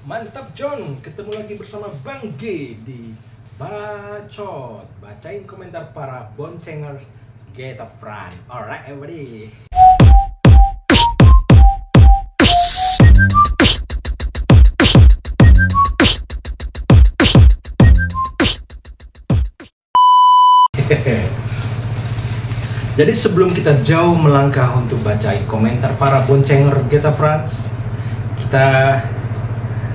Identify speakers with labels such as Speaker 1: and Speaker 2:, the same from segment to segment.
Speaker 1: Mantap John, ketemu lagi bersama Bang G di Bacot. Bacain komentar para boncengers Get Up Run. Alright everybody. Jadi sebelum kita jauh melangkah untuk bacain komentar para boncenger Get Up Run, kita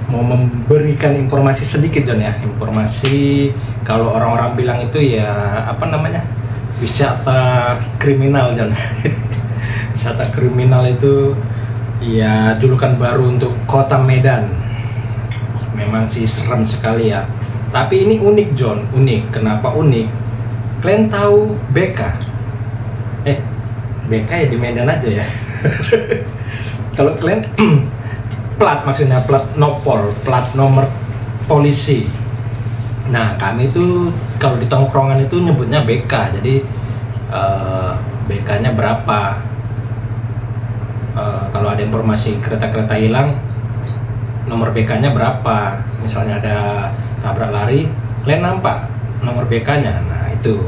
Speaker 1: mau memberikan informasi sedikit John ya. Informasi kalau orang-orang bilang itu ya apa namanya, wisata kriminal John. Wisata kriminal itu ya julukan baru untuk kota Medan. Memang sih serem sekali ya. Tapi ini unik John, unik. Kenapa unik? Kalian tahu BK? BK ya di Medan aja ya. Kalau kalian plat, maksudnya plat nopol, plat nomor polisi. Nah kami itu kalau di tongkrongan itu nyebutnya BK. Jadi BK-nya berapa? Kalau ada informasi kereta-kereta hilang, nomor BK-nya berapa? Misalnya ada tabrak lari, kalian nampak nomor BK-nya. Nah itu.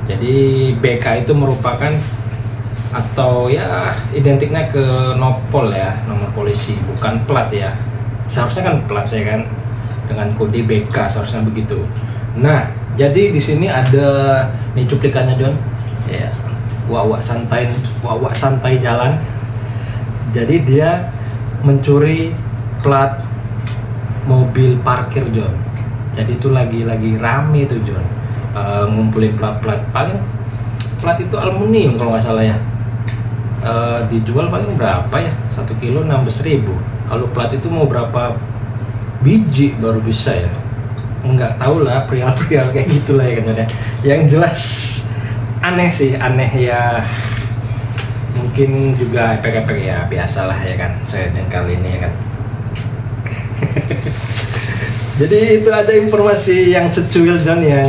Speaker 1: Jadi BK itu merupakan atau ya identiknya ke nopol ya, nomor polisi, bukan plat ya. Seharusnya kan plat ya kan, dengan kode BK seharusnya begitu. Nah jadi di sini ada nih cuplikannya John ya, wak santai jalan. Jadi dia mencuri plat mobil parkir John. Jadi itu lagi rame tuh John, ngumpulin plat paling plat itu aluminium kalau nggak salah ya. Dijual paling berapa ya, 1 kilo 16.000. Kalau plat itu mau berapa biji baru bisa ya, nggak tahu lah, prial kayak gitulah ya kan. Yang jelas aneh sih, aneh ya, mungkin juga efek-efek ya biasalah ya kan, saya jengkal ini ya kan. Jadi itu ada informasi yang secuil dan yang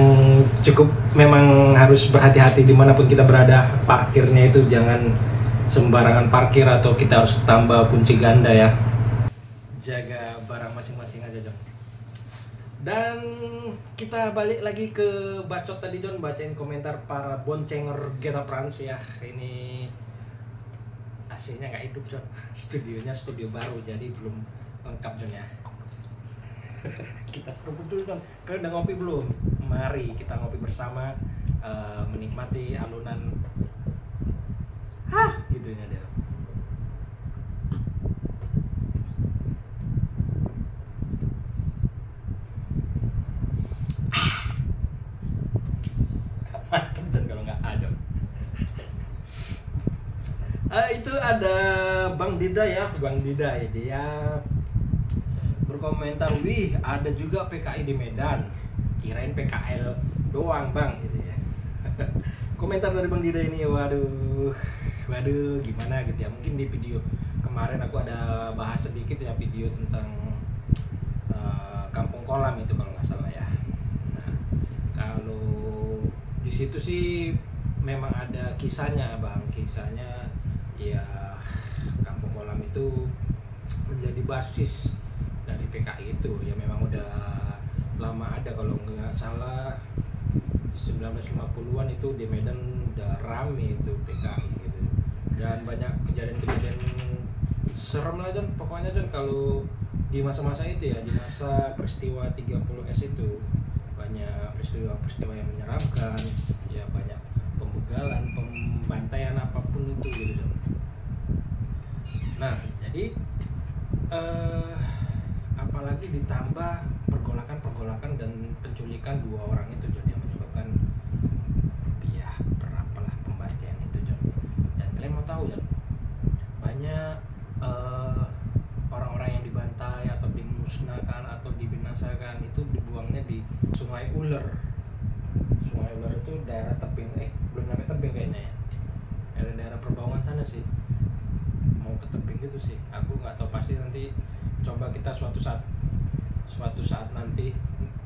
Speaker 1: cukup memang harus berhati-hati dimanapun kita berada. Parkirnya itu jangan sembarangan parkir atau kita harus tambah kunci ganda ya. Jaga barang masing-masing aja John. Dan kita balik lagi ke bacot tadi John, bacain komentar para boncenger Get Up Run ya. Ini AC-nya nggak hidup John. Studionya studio baru jadi belum lengkap John ya. Kita seruput dulu John. Kalian udah ngopi belum? Mari kita ngopi bersama, menikmati alunan gitunya deh. Mantap dan kalau nggak ada. Itu ada Bang Dida ya, Bang Dida ya, dia berkomentar, wih ada juga PKI di Medan, kirain PKL doang Bang gitu ya. Komentar dari Bang Dida ini, waduh gimana gitu ya. Mungkin di video kemarin aku ada bahas sedikit ya, video tentang Kampung Kolam itu kalau nggak salah ya. Nah kalau di situ sih memang ada kisahnya Bang, kisahnya ya Kampung Kolam itu menjadi basis dari PKI itu ya, memang udah lama ada, kalau nggak salah 1950-an itu di Medan udah rame itu PKI gitu. Dan banyak kejadian-kejadian serem lah John, pokoknya John kalau di masa-masa itu ya, di masa peristiwa 30S itu banyak peristiwa yang menyeramkan ya, banyak pembegalan, pembantaian apapun itu gitu John. Nah jadi apalagi ditambah pergolakan dan penculikan 2 orang itu John, yang menyebabkan ya berapalah pembantaian itu John. Dan kalian mau tahu John, banyak orang-orang yang dibantai atau dimusnahkan atau dibinasakan itu dibuangnya di Sungai Uler. Sungai Uler itu daerah tebing, belum sampai tebing kayaknya ya, daerah Perbaungan sana sih, mau ke tebing gitu sih, aku nggak tahu pasti. Nanti coba kita suatu saat nanti,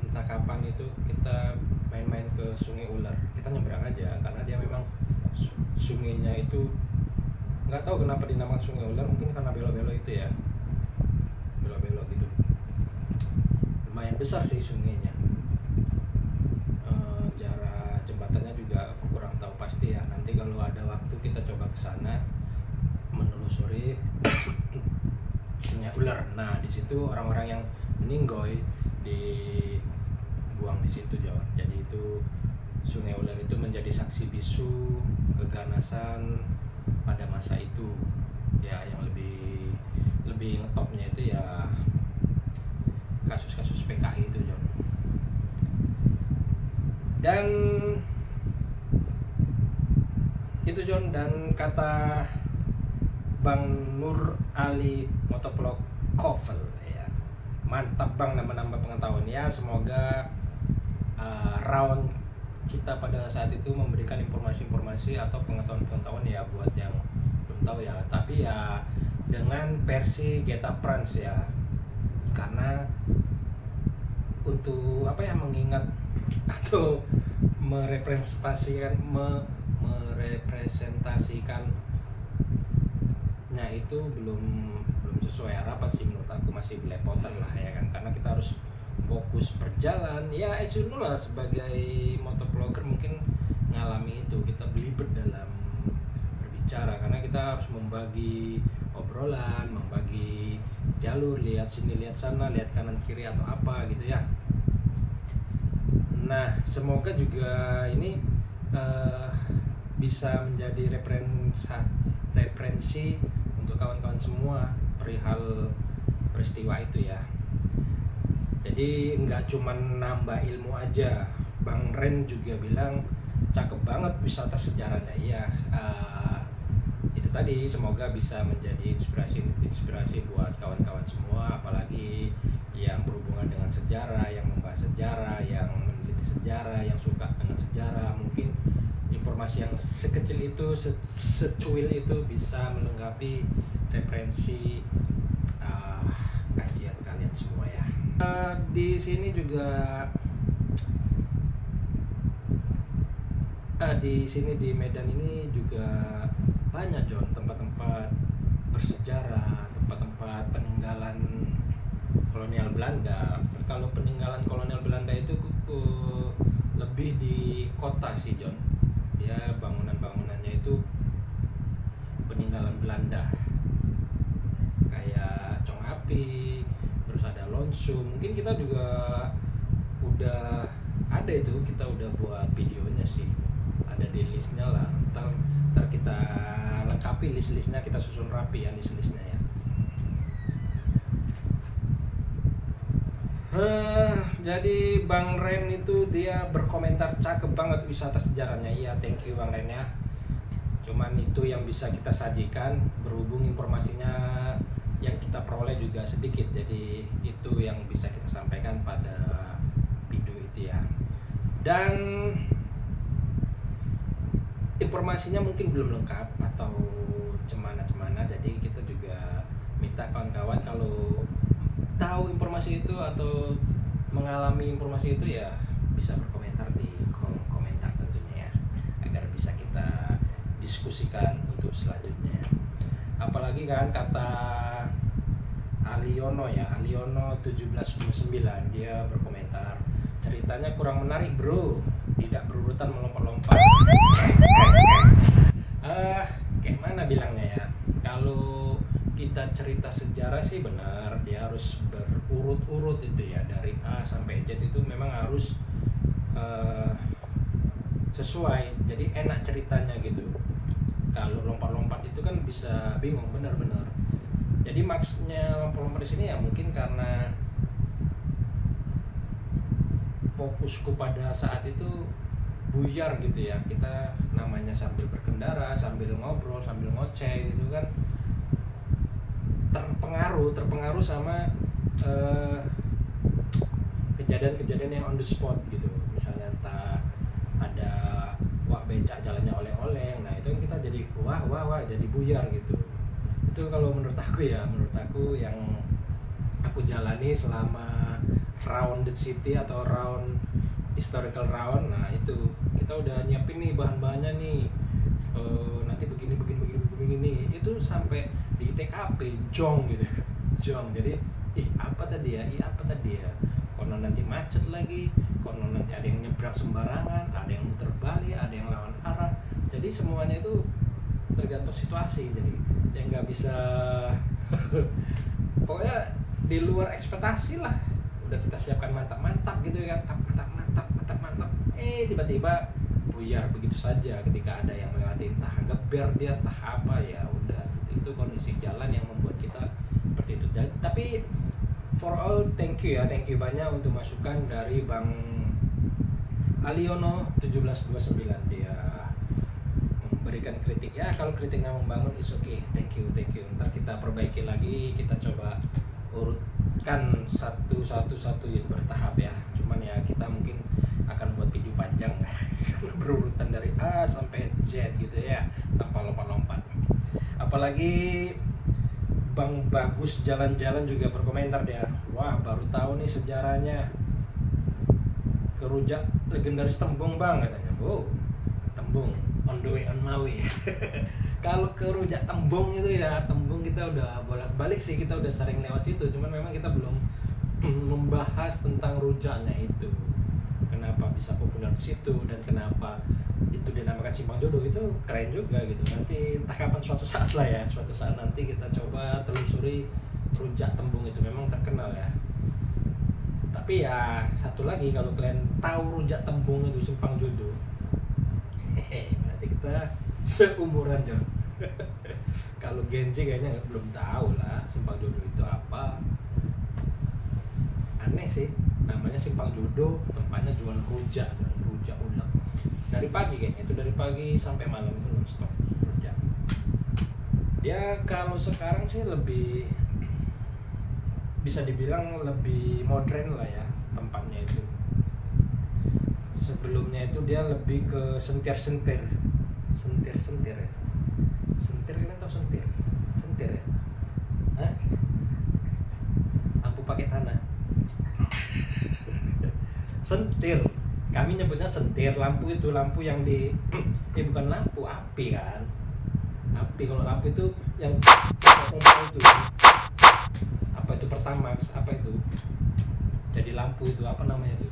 Speaker 1: entah kapan itu, kita main-main ke Sungai Ular. Kita nyebrang aja karena dia memang sungainya itu nggak tahu kenapa dinamakan Sungai Ular, mungkin karena belok-belok itu ya, belok-belok gitu. lumayan besar sih sungainya. Jarak jembatannya juga aku kurang tahu pasti ya. Nanti kalau ada waktu kita coba ke sana menelusuri Sungai Ular. Nah di situ orang-orang yang meninggoy dibuang di situ John. Jadi itu Sungai Ular itu menjadi saksi bisu keganasan pada masa itu ya. Yang lebih ngetopnya itu ya kasus-kasus PKI itu John. Dan itu John, dan kata Bang Nur Ali Motovlog Kovel ya, mantap Bang, nambah-nambah pengetahuan ya. Semoga round kita pada saat itu memberikan informasi-informasi atau pengetahuan-pengetahuan ya buat yang belum tahu ya. Tapi ya dengan versi Geta Prans ya, karena untuk apa ya, mengingat atau merepresentasikannya itu belum sesuai harapan sih menurut aku, masih belepotan lah ya kan, karena kita harus fokus berjalan ya. As you know lah, sebagai motovlogger mungkin ngalami itu, kita belibet dalam berbicara karena kita harus membagi obrolan, membagi jalur, lihat sini, lihat sana, lihat kanan kiri atau apa gitu ya. Nah semoga juga ini bisa menjadi referensi untuk kawan-kawan semua perihal peristiwa itu ya. Jadi nggak cuma nambah ilmu aja. Bang Ren juga bilang cakep banget wisata sejarahnya ya. Itu tadi, semoga bisa menjadi inspirasi buat kawan-kawan semua, apalagi yang berhubungan dengan sejarah, yang membahas sejarah, yang meneliti sejarah, yang suka dengan sejarah. Mungkin informasi yang sekecil itu, secuil itu bisa melengkapi referensi kajian kalian semua ya. Di sini juga di Medan ini juga banyak John tempat-tempat bersejarah, tempat-tempat peninggalan kolonial Belanda. Kalau peninggalan kolonial Belanda itu lebih di kota sih John. Dia bangunan-bangunannya itu peninggalan Belanda, kayak Cong Api, terus ada Lonsum. Mungkin kita juga udah ada itu, kita udah buat videonya sih, ada di listnya lah. Ntar kita lengkapi list-listnya, kita susun rapi ya list-listnya ya. Jadi Bang Ren itu dia berkomentar cakep banget wisata sejarahnya. Iya, thank you Bang Ren ya. Cuman itu yang bisa kita sajikan, berhubung informasinya yang kita peroleh juga sedikit, jadi itu yang bisa kita sampaikan pada video itu ya. Dan informasinya mungkin belum lengkap atau cemana-cemana, jadi kita juga minta kawan-kawan kalau tahu informasi itu atau mengalami informasi itu ya bisa berkomentar di kolom komentar tentunya ya, agar bisa kita diskusikan untuk selanjutnya. Apalagi kan kata Aliono ya, Aliono 1729, dia berkomentar, ceritanya kurang menarik bro, tidak berurutan melompat-lompat. Kayak mana bilangnya ya, kalau kita cerita sejarah sih benar, dia harus berurut-urut itu ya, dari A sampai Z itu memang harus sesuai, jadi enak ceritanya gitu. Kalau lompat-lompat itu kan bisa bingung benar-benar. Jadi maksudnya lompat-lompat di sini ya mungkin karena fokusku pada saat itu buyar gitu ya, kita namanya sambil berkendara, sambil ngobrol, sambil ngoceh gitu kan, terpengaruh sama kejadian-kejadian yang on the spot gitu. Misalnya entah ada wah becak jalannya oleng-oleng, nah itu kita jadi wah jadi buyar gitu. Itu kalau menurut aku ya, menurut aku yang aku jalani selama round the city atau round historical round. Nah itu kita udah nyiapin nih bahan-bahannya nih, nanti begini nih, itu sampai di TKP jong gitu, jong. Jadi apa tadi ya, konon nanti macet lagi, konon nanti ada yang nyebrang sembarangan, ada yang muter balik, ada yang lawan arah. Jadi semuanya itu tergantung situasi, jadi yang nggak bisa pokoknya di luar ekspektasi lah. Udah kita siapkan mantap-mantap gitu kan, mantap, tiba-tiba buyar begitu saja ketika ada yang melewati, entah geber dia, entah apa, ya udah gitu. Itu kondisi jalan yang membuat kita seperti itu. Tapi for all, thank you banyak untuk masukan dari Bang Aliono 1729. Dia memberikan kritik ya, kalau kritiknya membangun is okay, thank you. Ntar kita perbaiki lagi, kita coba urutkan satu ya, bertahap ya. Cuman ya kita mungkin akan buat video panjang berurutan dari A sampai Z gitu ya, tanpa lompat-lompat. Apalagi Bang Bagus Jalan-Jalan juga berkomentar dia, wah baru tahu nih sejarahnya ke rujak legendaris Tembung Bang, katanya. Oh, Tembung on the way, on my way. Kalau ke rujak Tembung itu ya, Tembung kita udah bolak-balik sih, kita udah sering lewat situ, cuman memang kita belum membahas tentang rujaknya itu, kenapa bisa populer di situ dan kenapa itu dinamakan Simpang Jodoh. Itu keren juga gitu. Nanti entah kapan, suatu saat lah ya, suatu saat nanti kita coba telusuri rujak Tembung itu, memang terkenal ya. Tapi ya satu lagi, kalau kalian tahu rujak Tembung itu Simpang Jodoh, berarti kita seumuran John. Kalau Gen Z kayaknya belum tahu lah Simpang Jodoh itu apa. Aneh sih, namanya Simpang Jodoh, tempatnya jual rujak dan rujak ulek. Dari pagi kayaknya itu, dari pagi sampai malam itu non-stop rujak. Ya kalau sekarang sih lebih bisa dibilang lebih modern lah ya tempatnya itu. Sebelumnya itu dia lebih ke sentir-sentir ya. Sentir, kalian tahu sentir ya? Hah? Lampu pakai tanah. Sentir, kami nyebutnya sentir. Lampu itu lampu yang di bukan lampu api kan, api. Kalau lampu itu yang itu apa itu, Pertamax apa itu, jadi lampu itu apa namanya itu,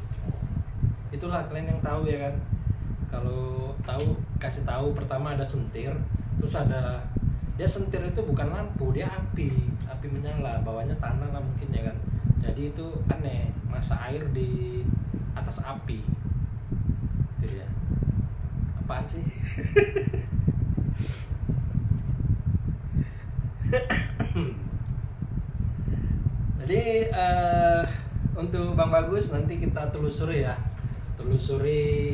Speaker 1: itulah kalian yang tahu ya kan. Kalau tahu kasih tahu. Pertama ada sentir, terus ada dia sentir itu bukan lampu, dia api menyala, bawahnya tanah lah mungkin ya kan. Jadi itu aneh, masa air di atas api gitu ya. Apaan sih? Jadi untuk Bang Bagus nanti kita telusuri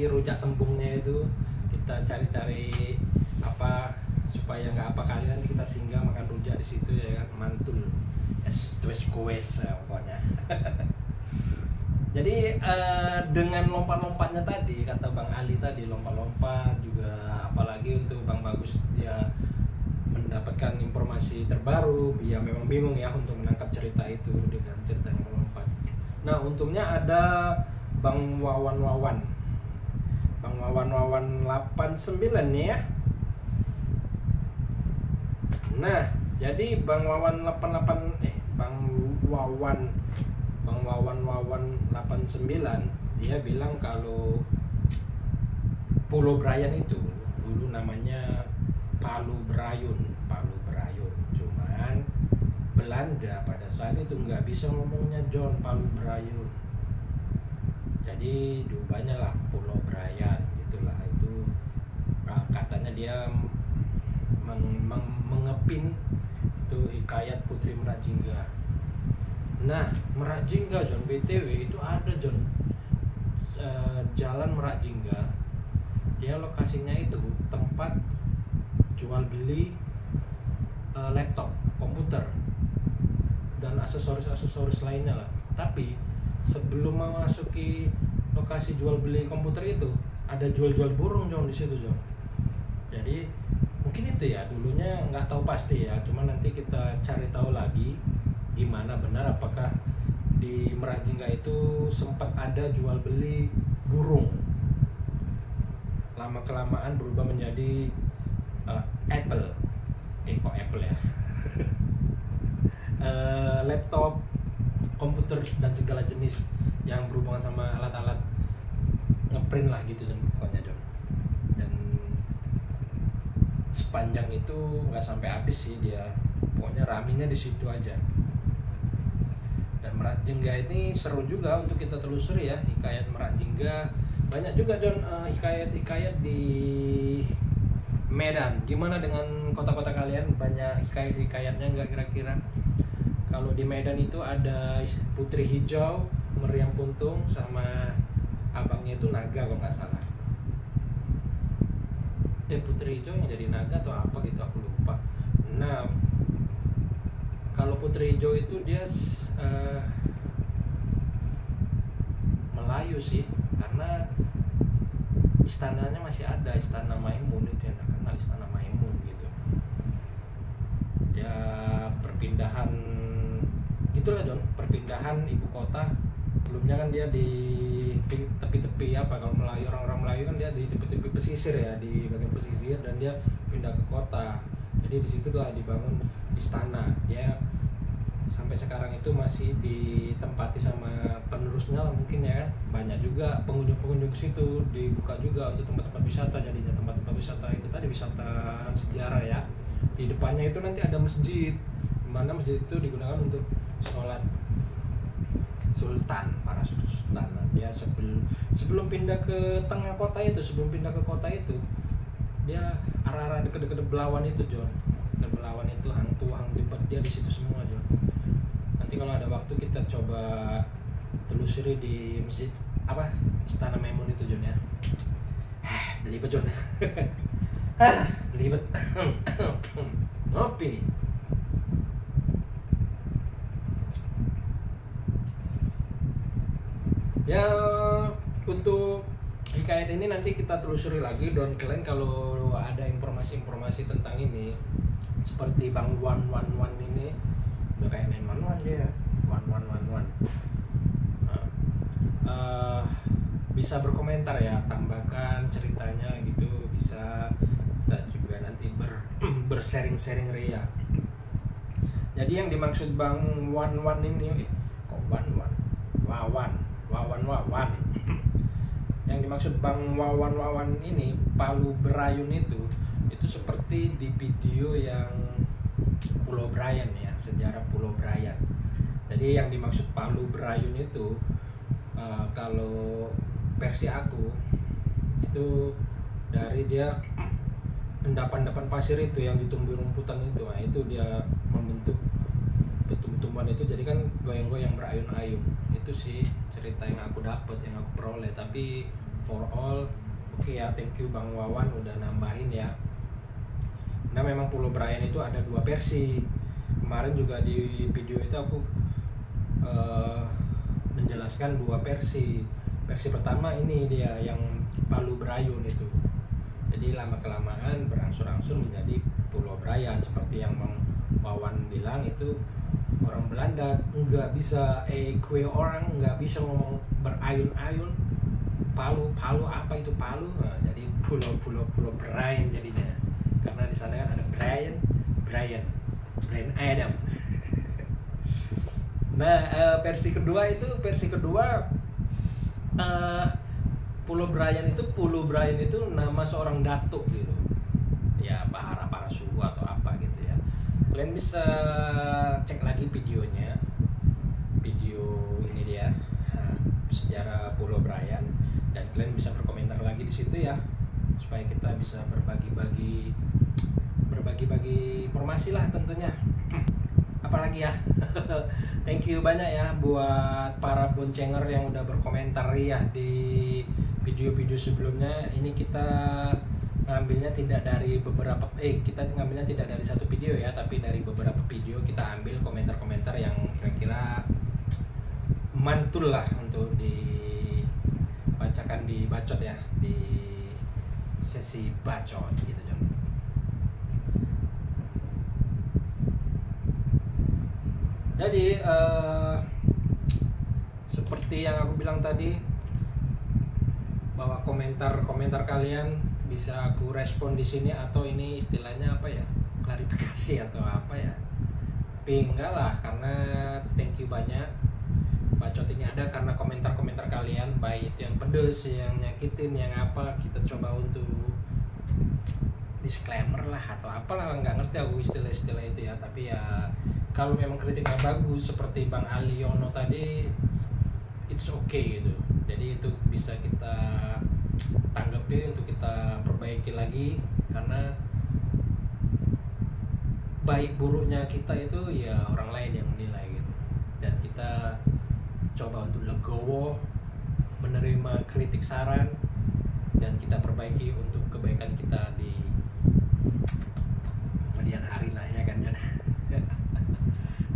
Speaker 1: rujak Tembungnya itu, kita cari-cari apa supaya nggak apa kali nanti kita singgah makan rujak di situ ya kan, mantul es kues ya, pokoknya. Jadi dengan lompat-lompatnya tadi, kata Bang Ali tadi, lompat-lompat juga, apalagi untuk Bang Bagus dia mendapatkan informasi terbaru, dia memang bingung ya untuk menangkap cerita itu dengan cerita yang melompat. Nah untungnya ada Bang Wawan 89 nih ya. Nah jadi Bang Wawan 89 dia bilang kalau Pulau Brayan itu dulu namanya Palu Brayun. Cuman Belanda pada saat itu nggak bisa ngomongnya John Palu Brayun, jadi diubahnya lah Pulau Brayan. Itulah itu katanya dia mengepin itu hikayat Putri Merak Jingga. Nah Merak Jingga John, BTW itu ada John Jalan Merak Jingga, dia lokasinya itu tempat jual beli laptop, komputer dan aksesoris lainnya lah. Tapi sebelum memasuki lokasi jual beli komputer itu ada jual burung John di situ John. Jadi mungkin itu ya dulunya, nggak tahu pasti ya, cuma nanti kita cari tahu lagi gimana benar, apakah di Merak Jingga itu sempat ada jual beli burung. Lama kelamaan berubah menjadi Apple ya laptop, komputer dan segala jenis yang berhubungan sama alat-alat ngeprint lah gitu John, pokoknya John. Dan sepanjang itu nggak sampai habis sih dia, pokoknya raminya di situ aja. Dan Merak Jingga ini seru juga untuk kita telusuri ya, hikayat Merak Jingga. Banyak juga John hikayat-hikayat di Medan. Gimana dengan kota-kota kalian, banyak hikayat-hikayatnya nggak kira-kira? Kalau di Medan itu ada Putri Hijau, Meriam Puntung, sama abangnya itu naga kalau nggak salah. Putri Hijau yang jadi naga atau apa gitu, aku lupa. Nah, kalau Putri Hijau itu dia Melayu sih, karena istananya masih ada, Istana Maimun itu yang terkenal, Istana Maimun gitu. Ya perpindahan itulah Don, perpindahan ibu kota. Sebelumnya kan dia di tepi-tepi apa, kalau Melayu, orang-orang Melayu kan dia di tepi-tepi pesisir ya, di bagian pesisir, dan dia pindah ke kota. Jadi di situ lah dibangun istana. Dia sampai sekarang itu masih ditempati sama penerusnya lah mungkin ya. Banyak juga pengunjung-pengunjung situ, dibuka juga untuk tempat-tempat wisata. Jadinya tempat-tempat wisata itu tadi wisata sejarah ya. Di depannya itu nanti ada masjid, dimana masjid itu digunakan untuk sholat sultan, para sultan. Dia sebelum pindah ke tengah kota itu, dia arah-arah deket-deket Belawan itu John. Belawan itu hang jepet dia di situ semua John. Nanti kalau ada waktu kita coba telusuri di masjid apa, Istana Maimun itu John ya. Belibet John. Belibet. Ngopi. Ya, untuk hikayat ini nanti kita telusuri lagi. Dan kalian kalau ada informasi-informasi tentang ini, seperti Bang 111 ini, udah kayak 911 dia, 1111. Bisa berkomentar ya, tambahkan ceritanya gitu, bisa kita juga nanti bersharing-sharing ria. Jadi yang dimaksud Bang 11 ini, kok 11? Wawan. Yang dimaksud Bang Wawan ini, Palu Berayun itu seperti di video yang Pulau Brian ya, sejarah Pulau Brian. Jadi yang dimaksud Palu Berayun itu kalau versi aku itu dari dia endapan-endapan pasir itu yang ditumbuhi rumputan itu, nah itu dia membentuk tumbuhan itu, jadi kan goyang-goyang berayun-ayun. Itu sih cerita yang aku dapat, yang aku peroleh. Tapi for all oke ya, thank you Bang Wawan udah nambahin ya. Nah memang Pulau Brian itu ada dua versi. Kemarin juga di video itu aku menjelaskan dua versi. Versi pertama ini dia yang Palu Berayun itu. Jadi lama kelamaan berangsur-angsur menjadi Pulau Brian, seperti yang Bang Wawan bilang itu orang Belanda nggak bisa kue orang nggak bisa ngomong berayun-ayun. Palu apa itu Palu? Nah, jadi Pulau Brian jadinya, karena di sana kan ada Brian Adam. Nah versi kedua Pulau Brian itu nama seorang datuk gitu ya, para suku atau apa gitu ya. Kalian bisa cek lagi videonya, video ini dia, sejarah Pulau Brian, dan kalian bisa berkomentar lagi di situ ya, supaya kita bisa berbagi informasi lah tentunya. Apalagi ya. Thank you banyak ya buat para boncenger yang udah berkomentar ya di video-video sebelumnya. Ini kita ngambilnya tidak dari satu video ya, tapi dari beberapa video kita ambil komentar-komentar yang kira-kira mantul lah untuk dibacakan di bacot ya, di sesi bacot gitu John. Jadi seperti yang aku bilang tadi, bahwa komentar kalian bisa aku respon di sini, atau ini istilahnya apa ya, klarifikasi atau apa ya. Tapi enggak lah, karena thank you banyak bacot ini ada karena komentar-komentar kalian, baik itu yang pedes, yang nyakitin, yang apa. Kita coba untuk disclaimer lah atau apalah, nggak ngerti aku istilah-istilah itu ya. Tapi ya kalau memang kritiknya bagus seperti Bang Aliono tadi, it's okay gitu. Jadi itu bisa kita tanggapi untuk kita perbaiki lagi, karena baik buruknya kita itu ya orang lain yang menilai gitu. Dan kita coba untuk legowo menerima kritik saran dan kita perbaiki untuk kebaikan kita di kemudian hari lah ya kan.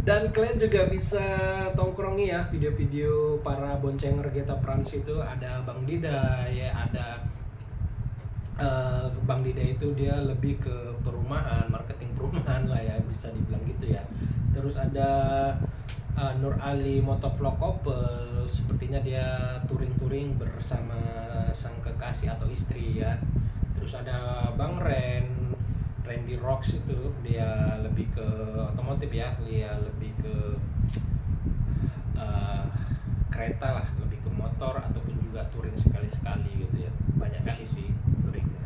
Speaker 1: Dan kalian juga bisa tongkrongi ya video-video para boncenger Geta Prans itu. Ada Bang Dida ya, ada Bang Dida itu dia lebih ke perumahan, marketing perumahan lah ya, bisa dibilang gitu ya. Terus ada Nur Ali Motovlog Couple, sepertinya dia touring-touring bersama sang kekasih atau istri ya. Terus ada Bang Randy Rocks, itu dia lebih ke otomotif ya, dia lebih ke kereta lah, lebih ke motor ataupun juga touring sekali-sekali gitu ya. Banyak kali sih touringnya.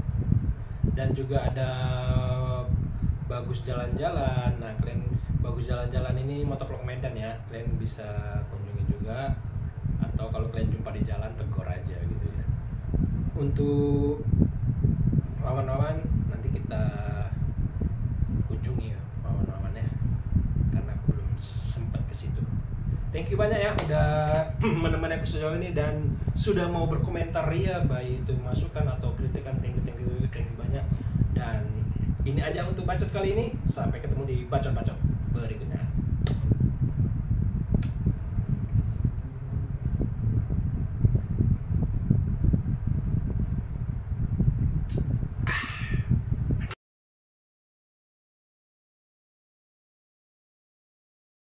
Speaker 1: Dan juga ada Bagus Jalan-Jalan. Nah, kalian Bagus Jalan-Jalan ini motovlog Medan ya, kalian bisa kunjungi juga, atau kalau kalian jumpa di jalan tegur aja gitu ya. Untuk wawan-wawan nanti kita kunjungi ya wawan-wawannya, karena aku belum sempat ke situ. Thank you banyak ya udah menemani aku sejauh ini dan sudah mau berkomentar ya, baik itu masukan atau kritikan. Thank you banyak. Dan ini aja untuk bacot kali ini. Sampai ketemu di bacot-bacot berikutnya.